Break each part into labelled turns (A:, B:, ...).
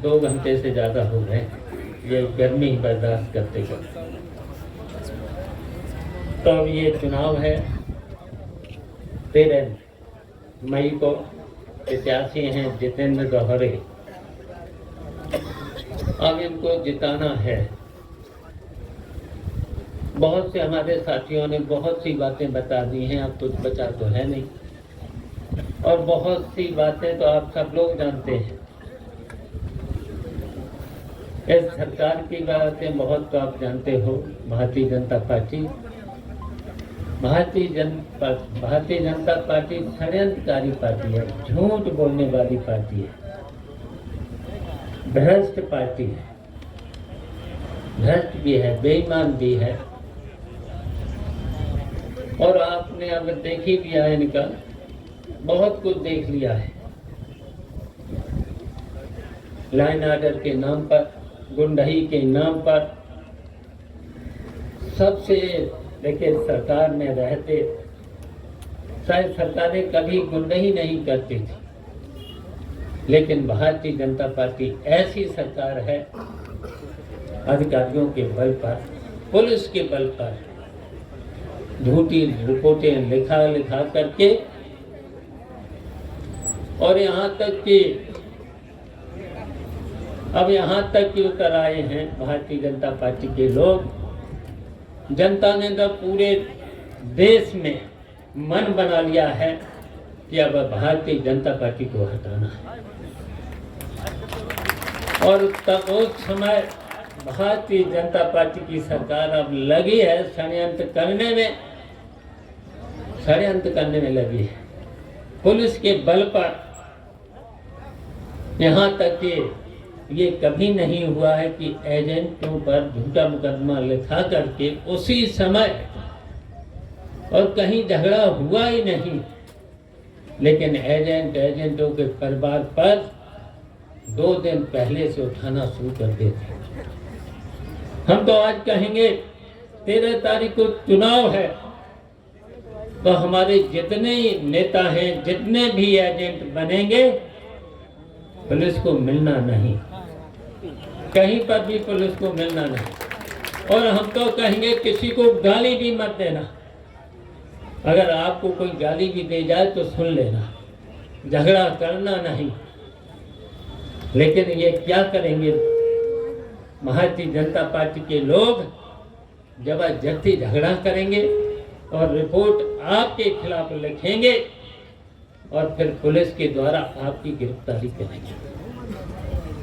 A: 2 घंटे से ज़्यादा हो गए, ये गर्मी बर्दाश्त करते करते। तो अब ये चुनाव है 13 मई को। प्रत्याशी हैं जितेंद्र गौहरे। अब इनको जिताना है। बहुत से हमारे साथियों ने बहुत सी बातें बता दी हैं, अब कुछ बचा तो है नहीं, और बहुत सी बातें तो आप सब लोग जानते हैं। इस सरकार की बातें बहुत तो आप जानते हो। भारतीय जनता पार्टी षड्यंत्रकारी पार्टी है, झूठ बोलने वाली पार्टी है, भ्रष्ट पार्टी है, भ्रष्ट भी है, बेईमान भी है। और आपने अब देखी भी है, इनका बहुत कुछ देख लिया है। लाइन ऑर्डर के नाम पर, गुंडही के नाम पर, सबसे देखिए सरकार में रहते शायद सरकारें कभी गुंडही नहीं करती थी, लेकिन भारतीय जनता पार्टी ऐसी सरकार है, अधिकारियों के बल पर, पुलिस के बल पर झूठी रिपोर्टें लिखा करके, और अब यहाँ तक कि उतर आए हैं भारतीय जनता पार्टी के लोग। जनता ने तो पूरे देश में मन बना लिया है कि अब भारतीय जनता पार्टी को हटाना है। और तब उस समय भारतीय जनता पार्टी की सरकार अब लगी है षड्यंत्र करने में लगी है, पुलिस के बल पर। यहाँ तक कि ये कभी नहीं हुआ है कि एजेंटों पर झूठा मुकदमा लिखा करके उसी समय, और कहीं झगड़ा हुआ ही नहीं, लेकिन एजेंटों के परिवार पर 2 दिन पहले से उठाना शुरू कर देते। हम तो आज कहेंगे 13 तारीख को चुनाव है, तो हमारे जितने नेता हैं, जितने भी एजेंट बनेंगे, पुलिस को मिलना नहीं, कहीं पर भी पुलिस को मिलना नहीं। और हम तो कहेंगे किसी को गाली भी मत देना। अगर आपको कोई गाली भी दे जाए तो सुन लेना, झगड़ा करना नहीं। लेकिन ये क्या करेंगे भारतीय जनता पार्टी के लोग? जबरदस्ती झगड़ा करेंगे और रिपोर्ट आपके खिलाफ लिखेंगे और फिर पुलिस के द्वारा आपकी गिरफ्तारी करेंगे।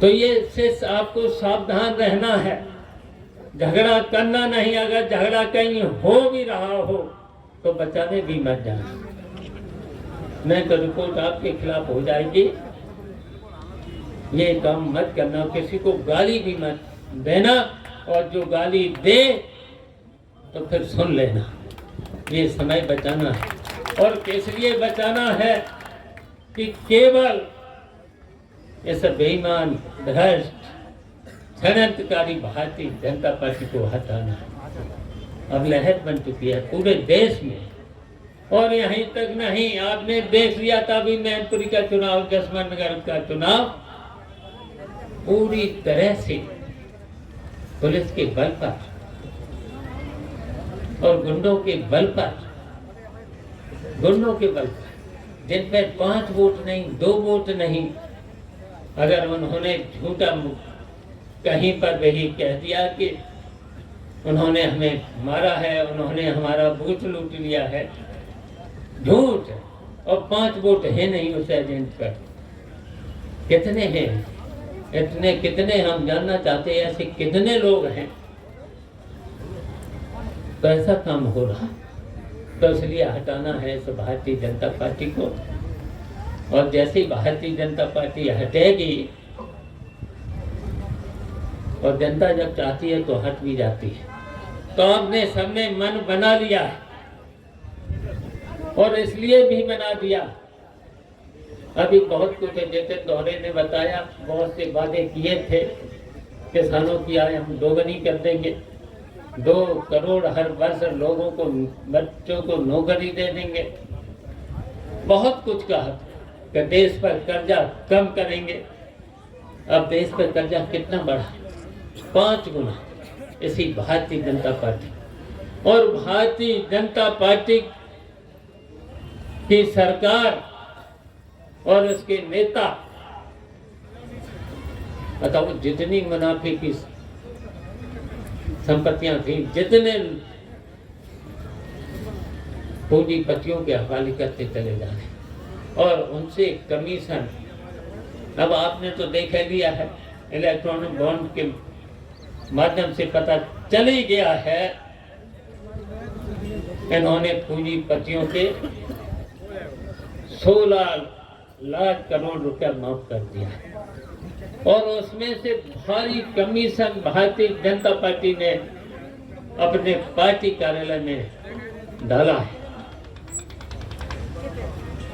A: तो ये से आपको सावधान रहना है, झगड़ा करना नहीं। अगर झगड़ा कहीं हो भी रहा हो तो बचाने भी मत जाना, नहीं तो रिपोर्ट आपके खिलाफ हो जाएगी। ये काम मत करना, किसी को गाली भी मत देना, और जो गाली दे तो फिर सुन लेना। ये समय बचाना है, और किस लिए बचाना है कि केवल इस बेईमान, भ्रष्ट, षड्यंत्रकारी भारतीय जनता पार्टी को हटाना है। अब लहर बन चुकी है पूरे देश में, और यहीं तक नहीं, आपने देख लिया था अभी मैनपुरी का चुनाव, जसवंत नगर का चुनाव, पूरी तरह से पुलिस के बल पर और गुंडों के बल पर, जिन पर 5 वोट नहीं, 2 वोट नहीं, अगर उन्होंने झूठा कहीं पर वही कह दिया कि उन्होंने हमें मारा है, उन्होंने हमारा बूथ लूट लिया है, झूठ, और 5 वोट है नहीं उस एजेंट पर। कितने हैं? इतने कितने हम जानना चाहते हैं, ऐसे कितने लोग हैं? तो ऐसा काम हो रहा, तो इसलिए हटाना है इस भारतीय जनता पार्टी को। और जैसे ही भारतीय जनता पार्टी हटेगी, और जनता जब चाहती है तो हट भी जाती है। तो आपने सबने मन बना लिया है, और इसलिए भी बना दिया। अभी बहुत कुछ जितेंद्र गौहरे ने बताया, बहुत से वादे किए थे किसानों की आय हम दोगुनी कर देंगे, 2 करोड़ हर वर्ष लोगों को, बच्चों को नौकरी दे देंगे, बहुत कुछ कहा कि देश पर कर्जा कम करेंगे। अब देश पर कर्जा कितना बढ़ा, 5 गुना। इसी भारतीय जनता पार्टी और भारतीय जनता पार्टी की सरकार और उसके नेता, बताओ जितनी मुनाफे की संपत्तियां थी, जितने पूंजीपतियों के हवाले करते चले जा रहे और उनसे कमीशन। अब आपने तो देख लिया है, इलेक्ट्रॉनिक बॉन्ड के माध्यम से पता चल ही गया है, इन्होंने पूंजीपतियों के 16 लाख करोड़ रुपया माफ कर दिया है और उसमें से भारी कमीशन भारतीय जनता पार्टी ने अपने पार्टी कार्यालय में डाला है।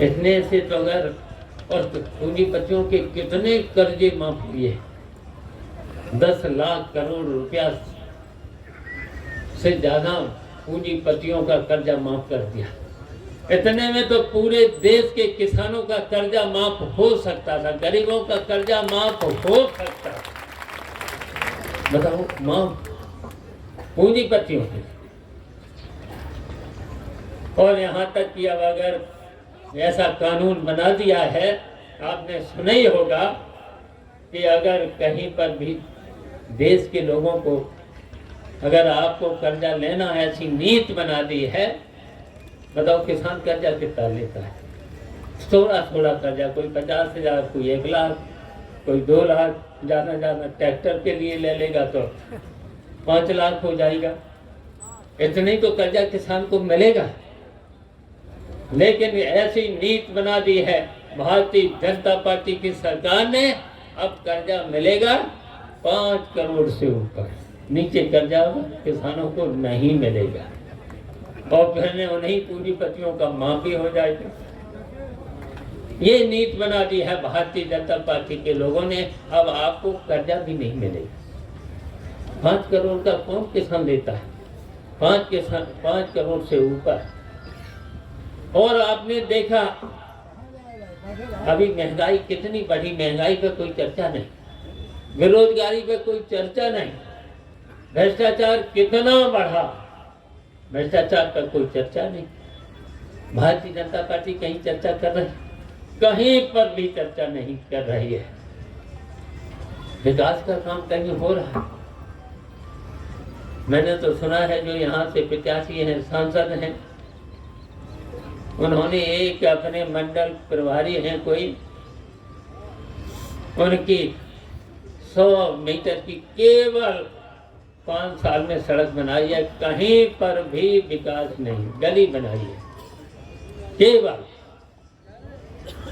A: इतने से तो अगर और पूंजीपतियों के कितने कर्जे माफ किए, 10 लाख करोड़ रुपया से ज्यादा पूंजीपतियों का कर्जा माफ कर दिया। इतने में तो पूरे देश के किसानों का कर्जा माफ हो सकता था, गरीबों का कर्जा माफ हो सकता था। बताओ, माफ पूंजीपतियों के। और यहाँ तक कि अब अगर ऐसा कानून बना दिया है, आपने सुना ही होगा कि अगर कहीं पर भी देश के लोगों को, अगर आपको कर्जा लेना है, ऐसी नीति बना दी है। बताओ किसान कर्जा कितना लेता है, थोड़ा थोड़ा कर्जा, कोई 50,000, कोई 1 लाख, कोई 2 लाख, ज्यादा ज्यादा ट्रैक्टर के लिए ले लेगा तो 5 लाख हो जाएगा। इतने तो कर्जा किसान को मिलेगा। लेकिन ऐसी नीति बना दी है भारतीय जनता पार्टी की सरकार ने, अब कर्जा मिलेगा 5 करोड़ से ऊपर, नीचे कर्जा किसानों को नहीं मिलेगा और फिर उन्हीं पूंजीपतियों का माफ भी हो जाएगा। ये नीति बना दी है भारतीय जनता पार्टी के लोगों ने। अब आपको कर्जा भी नहीं मिलेगा। 5 करोड़ का कौन किसान लेता है, 5 करोड़ से ऊपर। और आपने देखा अभी महंगाई कितनी बढ़ी, महंगाई पे कोई चर्चा नहीं, बेरोजगारी पे कोई चर्चा नहीं, भ्रष्टाचार कितना बढ़ा, भ्रष्टाचार पर कोई चर्चा नहीं। भारतीय जनता पार्टी कहीं चर्चा कर रही, कहीं पर भी चर्चा नहीं कर रही है। विकास का काम कहीं हो रहा है। मैंने तो सुना है जो यहाँ से 85 हैं सांसद हैं, उन्होंने एक अपने मंडल प्रभारी हैं कोई, उनकी 100 मीटर की केवल 5 साल में सड़क बनाई है, कहीं पर भी विकास नहीं, गली बनाई है केवल।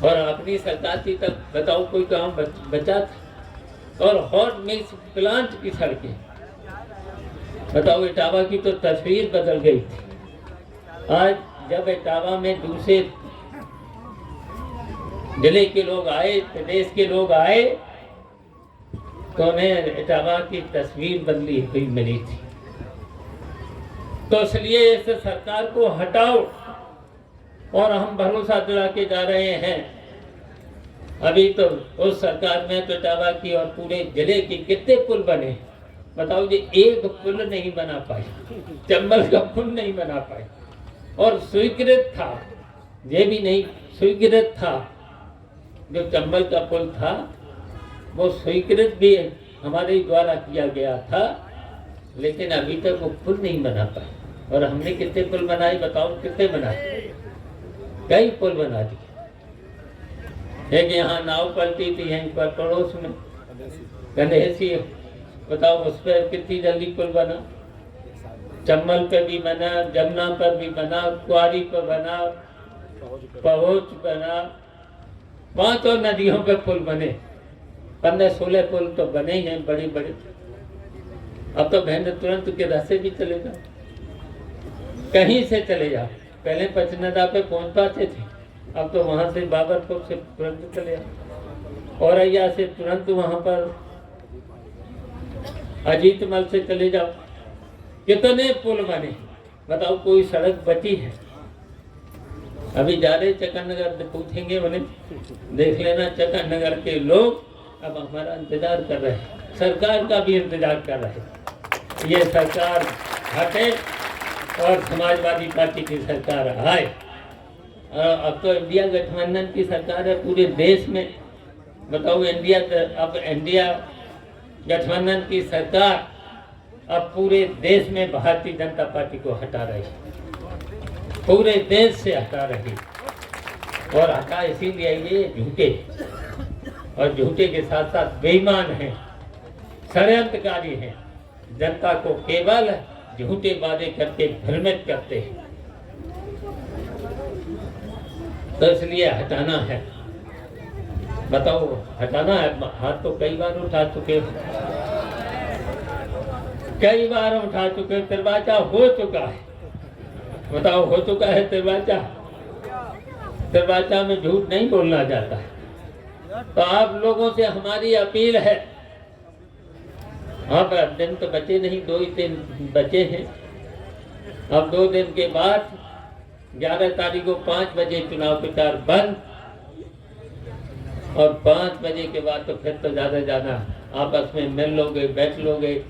A: और अपनी सरकार की तक बताओ कोई काम बचा था। और हॉट मिक्स प्लांट की सड़कें बताओ, इटावा की तो तस्वीर बदल गई थी। आज जब इटावा में दूसरे जिले के लोग आए, प्रदेश के लोग आए, तो उन्हें इटावा की तस्वीर बदली हुई मिली थी। तो इसलिए इस सरकार को हटाओ और हम भरोसा दिला के जा रहे हैं। अभी तो उस सरकार में तो इटावा की और पूरे जिले की कितने पुल बने, बताओ जी, एक पुल नहीं बना पाए, चंबल का पुल नहीं बना पाए। और स्वीकृत था, ये भी नहीं स्वीकृत था, जो चंबल का पुल था वो स्वीकृत भी हमारे द्वारा किया गया था, लेकिन अभी तक वो पुल नहीं बना पाए। और हमने कितने पुल बनाए, बताओ कितने बनाए, कई पुल बना दिए। एक यहाँ नाव पलटी थी यहीं पर पड़ोस में गंदेसी, बताओ उस पर कितनी जल्दी पुल बना। चंबल पे भी बना, जमुना पर भी बना, कुआरी पर बना, पहुंच बना, 5 और नदियों पे पुल बने, 15-16 पुल तो बने ही हैं बड़े बड़े। अब तो बहन तुरंत के रास्ते भी चले जाओ, कहीं से चले जाओ। पहले पचनदा पे पहुंच पाते थे, अब तो वहां से बाबरपुर से तुरंत चले जाओ, औरैया से तुरंत वहां पर अजीतमल से चले जाओ। कितने पुल बने, बताओ कोई सड़क बची है। अभी जा रहे चकन नगर, पूछेंगे उन्हें, देख लेना चकन नगर के लोग अब हमारा इंतजार कर रहे हैं, सरकार का भी इंतजार कर रहे हैं। ये सरकार हटे और समाजवादी पार्टी की सरकार आए। अब तो इंडिया गठबंधन की सरकार है पूरे देश में। बताओ, अब इंडिया गठबंधन की सरकार अब पूरे देश में भारतीय जनता पार्टी को हटा रही है, पूरे देश से हटा रही। और हटा इसीलिए ये झूठे, और झूठे के साथ साथ बेईमान हैं, षड्यंत्रकारी हैं, जनता को केवल झूठे वादे करके भ्रमित करते हैं। तो इसलिए हटाना है। बताओ, हटाना है। हाथ तो कई बार उठा चुके हो, कई बार उठा चुके, दरवाजा हो चुका है। बताओ, हो चुका है दरवाजा। दरवाजा में झूठ नहीं बोलना जाता है। तो आप लोगों से हमारी अपील है, अब दिन तो बचे नहीं, 2 ही दिन बचे हैं। अब 2 दिन के बाद 11 तारीख को 5 बजे चुनाव प्रचार बंद, और 5 बजे के बाद तो फिर तो ज़्यादा आपस में मिल लोगे, बैठ लोगे,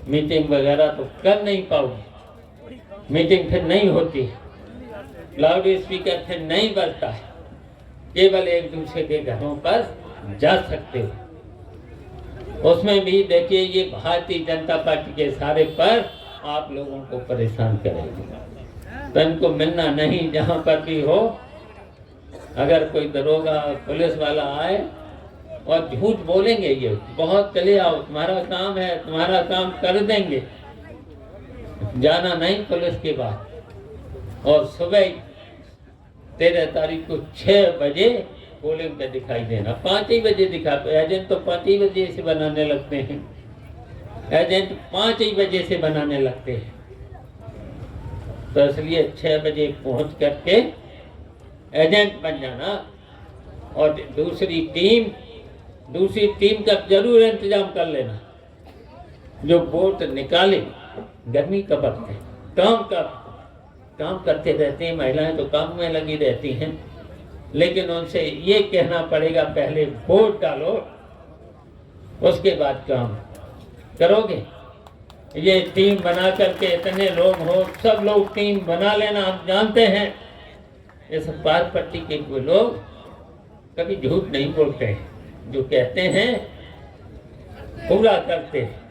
A: मीटिंग वगैरह तो कर नहीं पाओगे। मीटिंग फिर नहीं होती, लाउड स्पीकर फिर नहीं बजता है, केवल एक दूसरे के घरों पर जा सकते हो। उसमें भी देखिए, ये भारतीय जनता पार्टी के सारे पर आप लोगों को परेशान करेगी। तो इनको मिलना नहीं, जहाँ पर भी हो। अगर कोई दरोगा पुलिस वाला आए और झूठ बोलेंगे, ये बहुत चले आओ, तुम्हारा काम है, तुम्हारा काम कर देंगे, जाना नहीं पुलिस के बाद। और सुबह 13 तारीख को 6 बजे पोलिंग पे दिखाई देना। 5 ही बजे दिखा, एजेंट तो 5 ही बजे से बनाने लगते हैं, एजेंट 5 ही बजे से बनाने लगते हैं। तो इसलिए 6 बजे पहुंच करके एजेंट बन जाना। और दूसरी टीम का जरूर इंतजाम कर लेना, जो वोट निकाले। गर्मी का वक्त है, काम करते रहते हैं, महिलाएं तो काम में लगी रहती हैं, लेकिन उनसे ये कहना पड़ेगा, पहले वोट डालो, उसके बाद काम करोगे। ये टीम बना करके इतने लोग हो, सब लोग टीम बना लेना। हम जानते हैं इस पार पट्टी के लोग कभी झूठ नहीं बोलते हैं, जो कहते हैं पूरा करते हैं।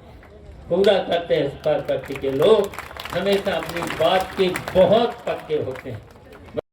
A: इस पार पट्टी के लोग हमेशा अपनी बात के बहुत पक्के होते हैं।